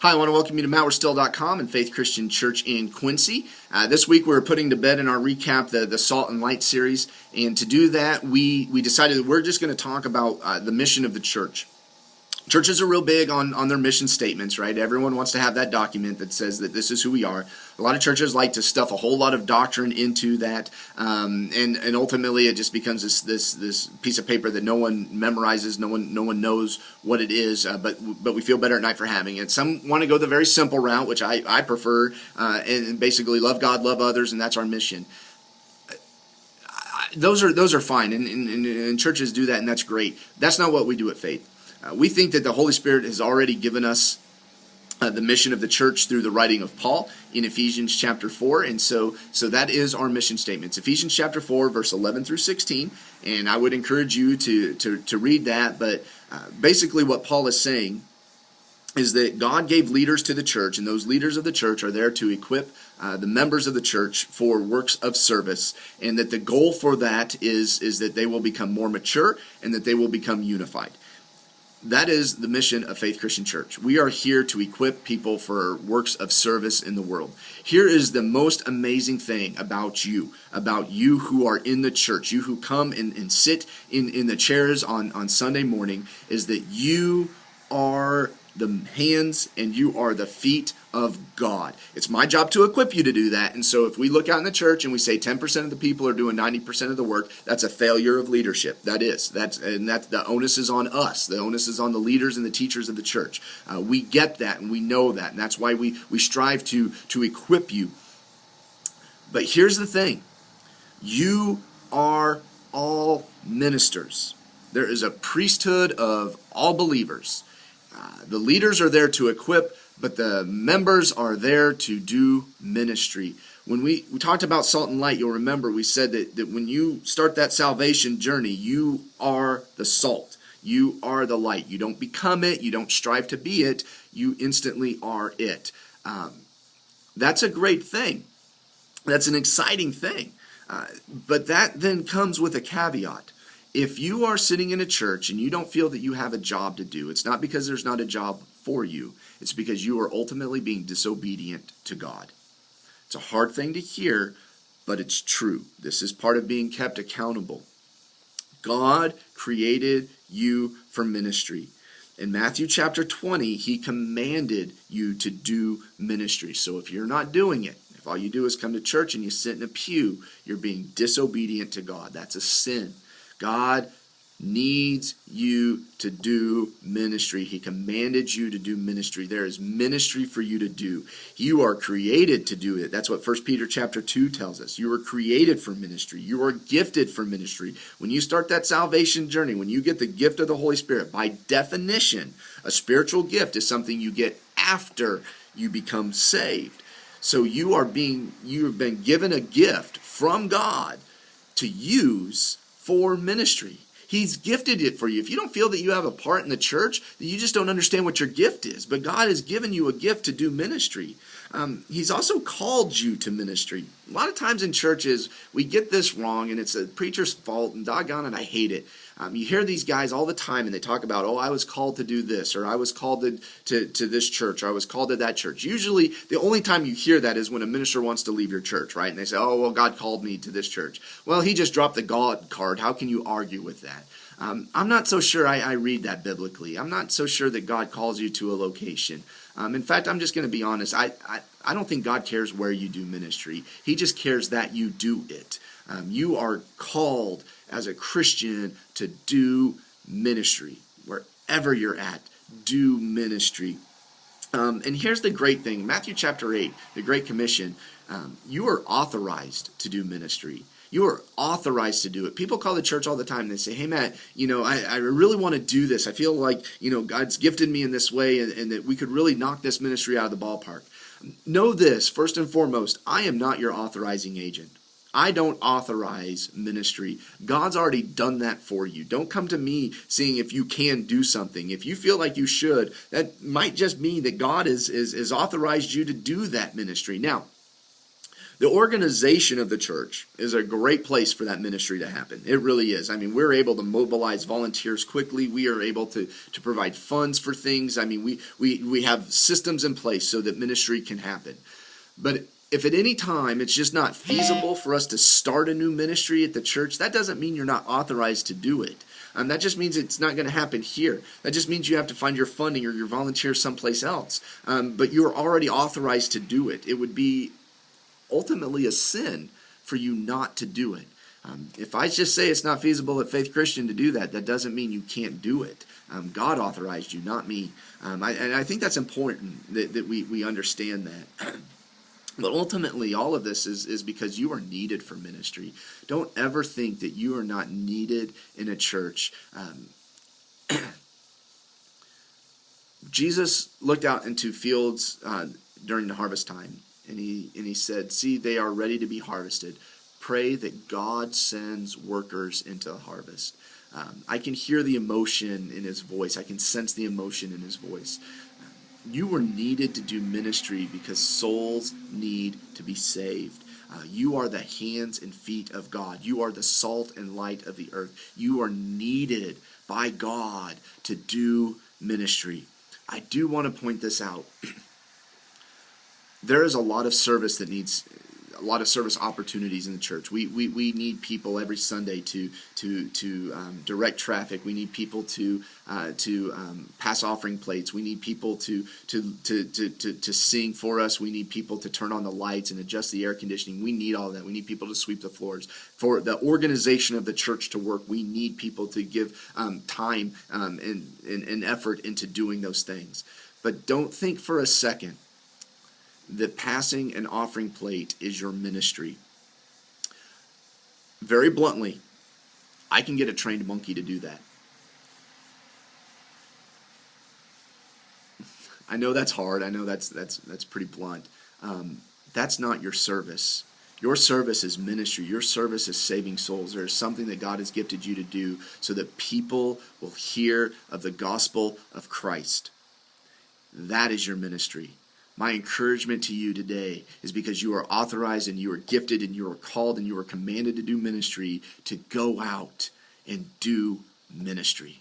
Hi, I want to welcome you to Worstell.com and Faith Christian Church in Quincy. This week we're putting to bed in our recap the Salt and Light series, and to do that we decided that we're just going to talk about the mission of the church. Churches are real big on their mission statements, right? Everyone wants to have that document that says that this is who we are. A lot of churches like to stuff a whole lot of doctrine into that, and ultimately it just becomes this piece of paper that no one memorizes, no one knows what it is, but we feel better at night for having it. Some want to go the very simple route, which I prefer, and basically love God, love others, and that's our mission. Those are fine, and churches do that, and that's great. That's not what we do at Faith. We think that the Holy Spirit has already given us the mission of the church through the writing of Paul in Ephesians chapter 4, and so that is our mission statement. It's Ephesians chapter 4, verse 11 through 16, and I would encourage you to read that, but basically what Paul is saying is that God gave leaders to the church, and those leaders of the church are there to equip the members of the church for works of service, and that the goal for that is that they will become more mature and that they will become unified. That is the mission of Faith Christian Church. We are here to equip people for works of service in the world. Here is the most amazing thing about you who are in the church, you who come and sit in the chairs on Sunday morning, is that you are the hands and you are the feet of God. It's my job to equip you to do that. And so if we look out in the church and we say 10% of the people are doing 90% of the work, that's a failure of leadership. That's the onus is on us. The onus is on the leaders and the teachers of the church. We get that and we know that, and that's why we strive to equip you. But here's the thing. You are all ministers. There is a priesthood of all believers. The leaders are there to equip, but the members are there to do ministry. When we talked about salt and light, you'll remember we said that when you start that salvation journey, you are the salt. You are the light. You don't become it. You don't strive to be it. You instantly are it. That's a great thing. That's an exciting thing. But that then comes with a caveat. If you are sitting in a church and you don't feel that you have a job to do, it's not because there's not a job for you. It's because you are ultimately being disobedient to God. It's a hard thing to hear, but it's true. This is part of being kept accountable. God created you for ministry. In Matthew chapter 20, he commanded you to do ministry. So if you're not doing it, if all you do is come to church and you sit in a pew, you're being disobedient to God. That's a sin. God needs you to do ministry. He commanded you to do ministry. There is ministry for you to do. You are created to do it. That's what 1 Peter chapter 2 tells us. You are created for ministry. You are gifted for ministry. When you start that salvation journey, when you get the gift of the Holy Spirit, by definition, a spiritual gift is something you get after you become saved. So you have been given a gift from God to use for ministry. He's gifted it for you. If you don't feel that you have a part in the church, then you just don't understand what your gift is. But God has given you a gift to do ministry. He's also called you to ministry. A lot of times in churches, we get this wrong, and it's a preacher's fault, and doggone it, I hate it. You hear these guys all the time, and they talk about, I was called to do this, or I was called to this church, or I was called to that church. Usually, the only time you hear that is when a minister wants to leave your church, right? And they say, God called me to this church. Well, he just dropped the God card. How can you argue with that? I'm not so sure I read that biblically. I'm not so sure that God calls you to a location. In fact, I'm just going to be honest. I don't think God cares where you do ministry. He just cares that you do it. You are called as a Christian to do ministry. Wherever you're at, do ministry. And here's the great thing. Matthew chapter 8, the Great Commission, you are authorized to do ministry. You are authorized to do it. People call the church all the time. They say, hey, Matt, I really want to do this. I feel like, God's gifted me in this way and that we could really knock this ministry out of the ballpark. Know this, first and foremost, I am not your authorizing agent. I don't authorize ministry. God's already done that for you. Don't come to me seeing if you can do something. If you feel like you should, that might just mean that God has authorized you to do that ministry. Now, The organization of the church is a great place for that ministry to happen. It really is. I mean, we're able to mobilize volunteers quickly. We are able to provide funds for things. I mean, we have systems in place so that ministry can happen. But if at any time it's just not feasible for us to start a new ministry at the church, that doesn't mean you're not authorized to do it. That just means it's not going to happen here. That just means you have to find your funding or your volunteers someplace else. But you're already authorized to do it. It would be ultimately a sin for you not to do it. If I just say it's not feasible at Faith Christian to do that, that doesn't mean you can't do it. God authorized you, not me. And I think that's important that we understand that. But ultimately, all of this is because you are needed for ministry. Don't ever think that you are not needed in a church. Jesus looked out into fields during the harvest time, and he said, "See, they are ready to be harvested. Pray that God sends workers into the harvest." I can hear the emotion in his voice. I can sense the emotion in his voice. You were needed to do ministry because souls need to be saved. You are the hands and feet of God. You are the salt and light of the earth. You are needed by God to do ministry. I do want to point this out. There is a lot of service that needs a lot of service opportunities in the church. We need people every Sunday to direct traffic. We need people to pass offering plates. We need people to sing for us. We need people to turn on the lights and adjust the air conditioning. We need all of that. We need people to sweep the floors. For the organization of the church to work, we need people to give time and effort into doing those things. But don't think for a second that passing an offering plate is your ministry. Very bluntly, I can get a trained monkey to do that. I know that's hard. I know that's pretty blunt. That's not your service. Your service is ministry. Your service is saving souls. There is something that God has gifted you to do so that people will hear of the gospel of Christ. That is your ministry. My encouragement to you today is because you are authorized and you are gifted and you are called and you are commanded to do ministry, to go out and do ministry.